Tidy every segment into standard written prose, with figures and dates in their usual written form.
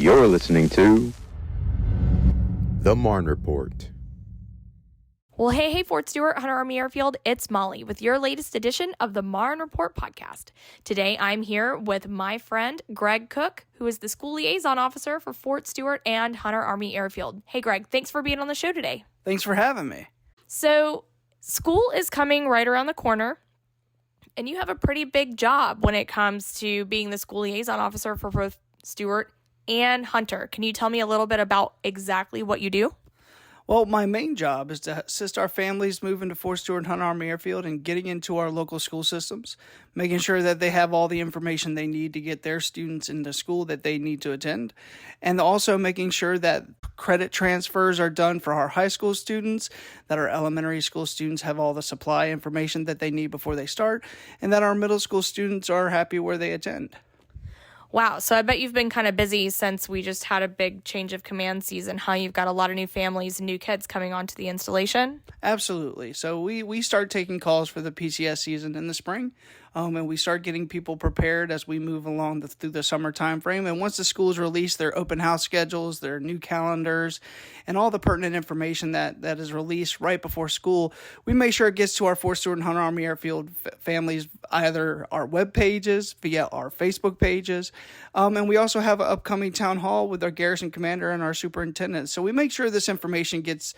You're listening to the Marne Report. Well, hey, Fort Stewart-Hunter Army Airfield, it's Molly with your latest edition of the Marne Report Podcast. Today, I'm here with my friend, Greg Cooke, who is the school liaison officer for Fort Stewart and Hunter Army Airfield. Hey, Greg, thanks for being on the show today. Thanks for having me. So, school is coming right around the corner, and you have a pretty big job when it comes to being the school liaison officer for both Stewart and Hunter. Can you tell me a little bit about exactly what you do? Well, my main job is to assist our families moving to Fort Stewart-Hunter Army Airfield and getting into our local school systems, making sure that they have all the information they need to get their students into school that they need to attend, and also making sure that credit transfers are done for our high school students, that our elementary school students have all the supply information that they need before they start, and that our middle school students are happy where they attend. Wow, so I bet you've been kind of busy since we just had a big change of command season, huh? You've got a lot of new families and new kids coming onto the installation. Absolutely. So we start taking calls for the PCS season in the spring, and we start getting people prepared as we move along through the summer time frame. And once the schools release their open house schedules, their new calendars, and all the pertinent information that is released right before school, we make sure it gets to our Fort Stewart and Hunter Army Airfield families, either our web pages, via our Facebook pages, and we also have an upcoming town hall with our garrison commander and our superintendent. So we make sure this information gets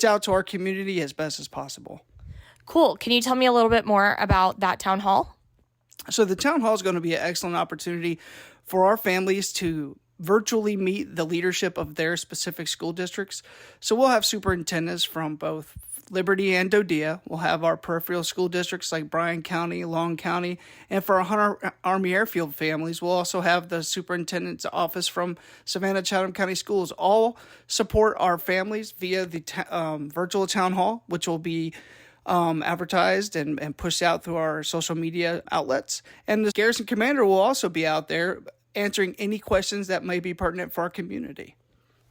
out to our community as best as possible. Cool. Can you tell me a little bit more about that town hall? So the town hall is going to be an excellent opportunity for our families to virtually meet the leadership of their specific school districts. So we'll have superintendents from both Liberty and Dodea. We'll have our peripheral school districts like Bryan County, Long County, and for our Hunter Army Airfield families, we'll also have the superintendent's office from Savannah Chatham County Schools. All support our families via the virtual town hall, which will be advertised and pushed out through our social media outlets. And the garrison commander will also be out there answering any questions that may be pertinent for our community.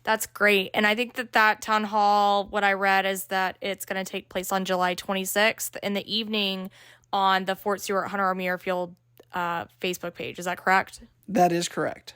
That's great. And I think that town hall, what I read is that it's going to take place on July 26th in the evening on the Fort Stewart Hunter Army Airfield Facebook page. Is that correct? That is correct.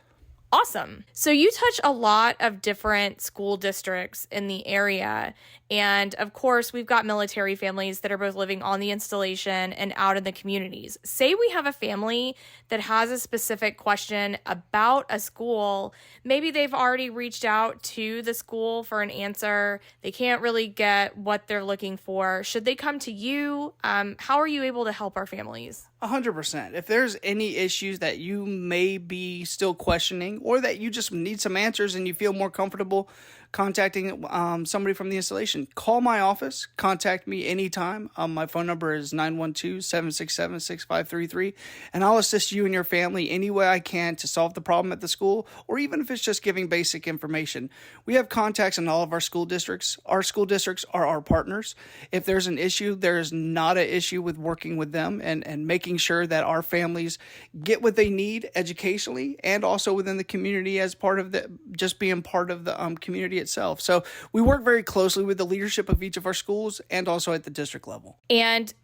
Awesome. So you touch a lot of different school districts in the area. And of course, we've got military families that are both living on the installation and out in the communities. Say we have a family that has a specific question about a school. Maybe they've already reached out to the school for an answer. They can't really get what they're looking for. Should they come to you? How are you able to help our families? 100%. If there's any issues that you may be still questioning or that you just need some answers and you feel more comfortable contacting somebody from the installation, call my office, contact me anytime. My phone number is 912-767-6533, and I'll assist you and your family any way I can to solve the problem at the school, or even if it's just giving basic information. We have contacts in all of our school districts. Our school districts are our partners. If there's an issue, there is not an issue with working with them and making sure that our families get what they need educationally and also within the community as part of just being part of the community itself. So we work very closely with the leadership of each of our schools and also at the district level. And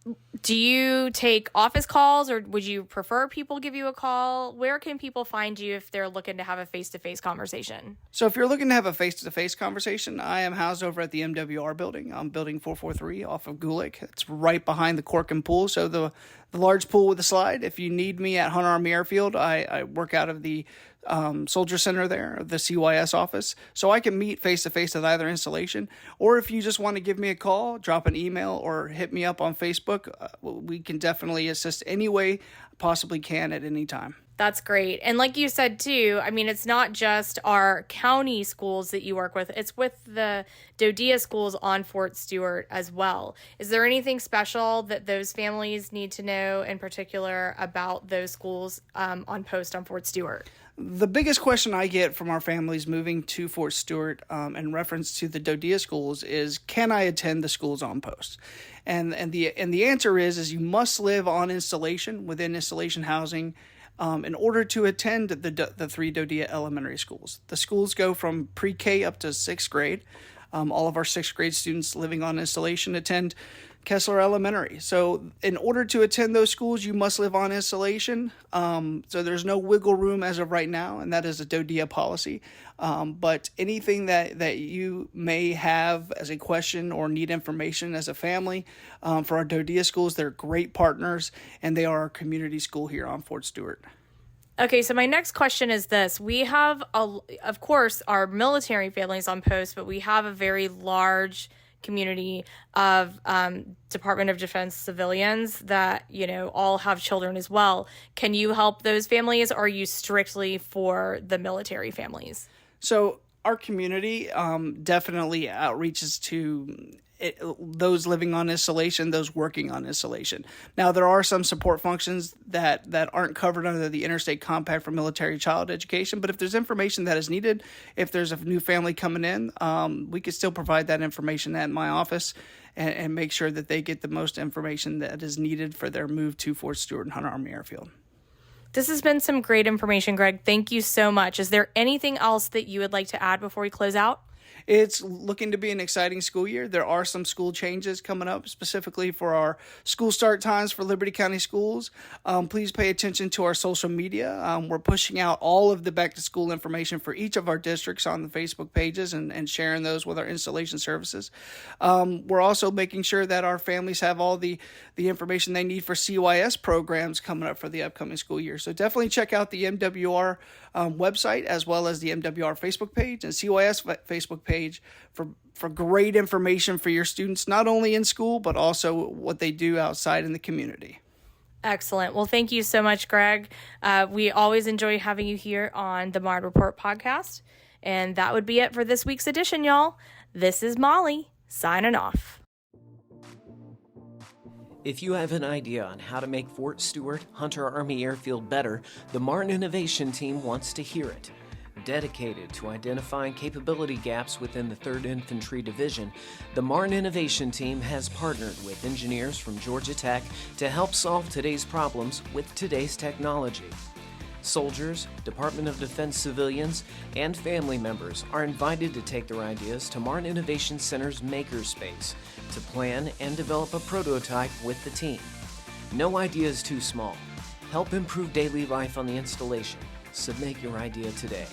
do you take office calls, or would you prefer people give you a call? Where can people find you if they're looking to have a face-to-face conversation? So if you're looking to have a face-to-face conversation, I am housed over at the MWR building. I'm building 443 off of Gulick. It's right behind the Cork and Pool, so the large pool with the slide. If you need me at Hunter Army Airfield, I work out of the Soldier Center there, the CYS office, so I can meet face-to-face at either installation. Or if you just want to give me a call, drop an email, or hit me up on Facebook, we can definitely assist any way possibly can at any time. That's great. And like you said, too, I mean, it's not just our county schools that you work with. It's with the Dodea schools on Fort Stewart as well. Is there anything special that those families need to know in particular about those schools on post on Fort Stewart? The biggest question I get from our families moving to Fort Stewart in reference to the Dodea schools is, can I attend the schools on post? And the answer is you must live on installation, within installation housing, in order to attend the three Dodea elementary schools. The schools go from pre-K up to sixth grade. All of our sixth grade students living on installation attend Kessler Elementary. So in order to attend those schools, you must live on installation. So there's no wiggle room as of right now, and that is a DODEA policy. But anything that you may have as a question or need information as a family for our DODEA schools, they're great partners, and they are our community school here on Fort Stewart. Okay, so my next question is this. We have, of course, our military families on post, but we have a very large community of Department of Defense civilians that, all have children as well. Can you help those families, or are you strictly for the military families? So our community definitely outreaches to those living on installation, those working on installation. Now, there are some support functions that aren't covered under the Interstate Compact for Military Child Education, but if there's information that is needed, if there's a new family coming in, we could still provide that information at my office and make sure that they get the most information that is needed for their move to Fort Stewart-Hunter Army Airfield. This has been some great information, Greg. Thank you so much. Is there anything else that you would like to add before we close out? It's looking to be an exciting school year. There are some school changes coming up specifically for our school start times for Liberty County schools. Please pay attention to our social media. We're pushing out all of the back-to-school information for each of our districts on the Facebook pages and sharing those with our installation services. We're also making sure that our families have all the information they need for CYS programs coming up for the upcoming school year. So definitely check out the MWR website as well as the MWR Facebook page and CYS Facebook page for great information for your students, not only in school, but also what they do outside in the community. Excellent. Well, thank you so much, Greg. We always enjoy having you here on the Marne Report Podcast. And that would be it for this week's edition, y'all. This is Molly, signing off. If you have an idea on how to make Fort Stewart-Hunter Army Airfield better, the Marne Innovation Team wants to hear it. Dedicated to identifying capability gaps within the 3rd Infantry Division, the Marne Innovation Team has partnered with engineers from Georgia Tech to help solve today's problems with today's technology. Soldiers, Department of Defense civilians, and family members are invited to take their ideas to Marne Innovation Center's Makerspace to plan and develop a prototype with the team. No idea is too small. Help improve daily life on the installation. Submit your idea today.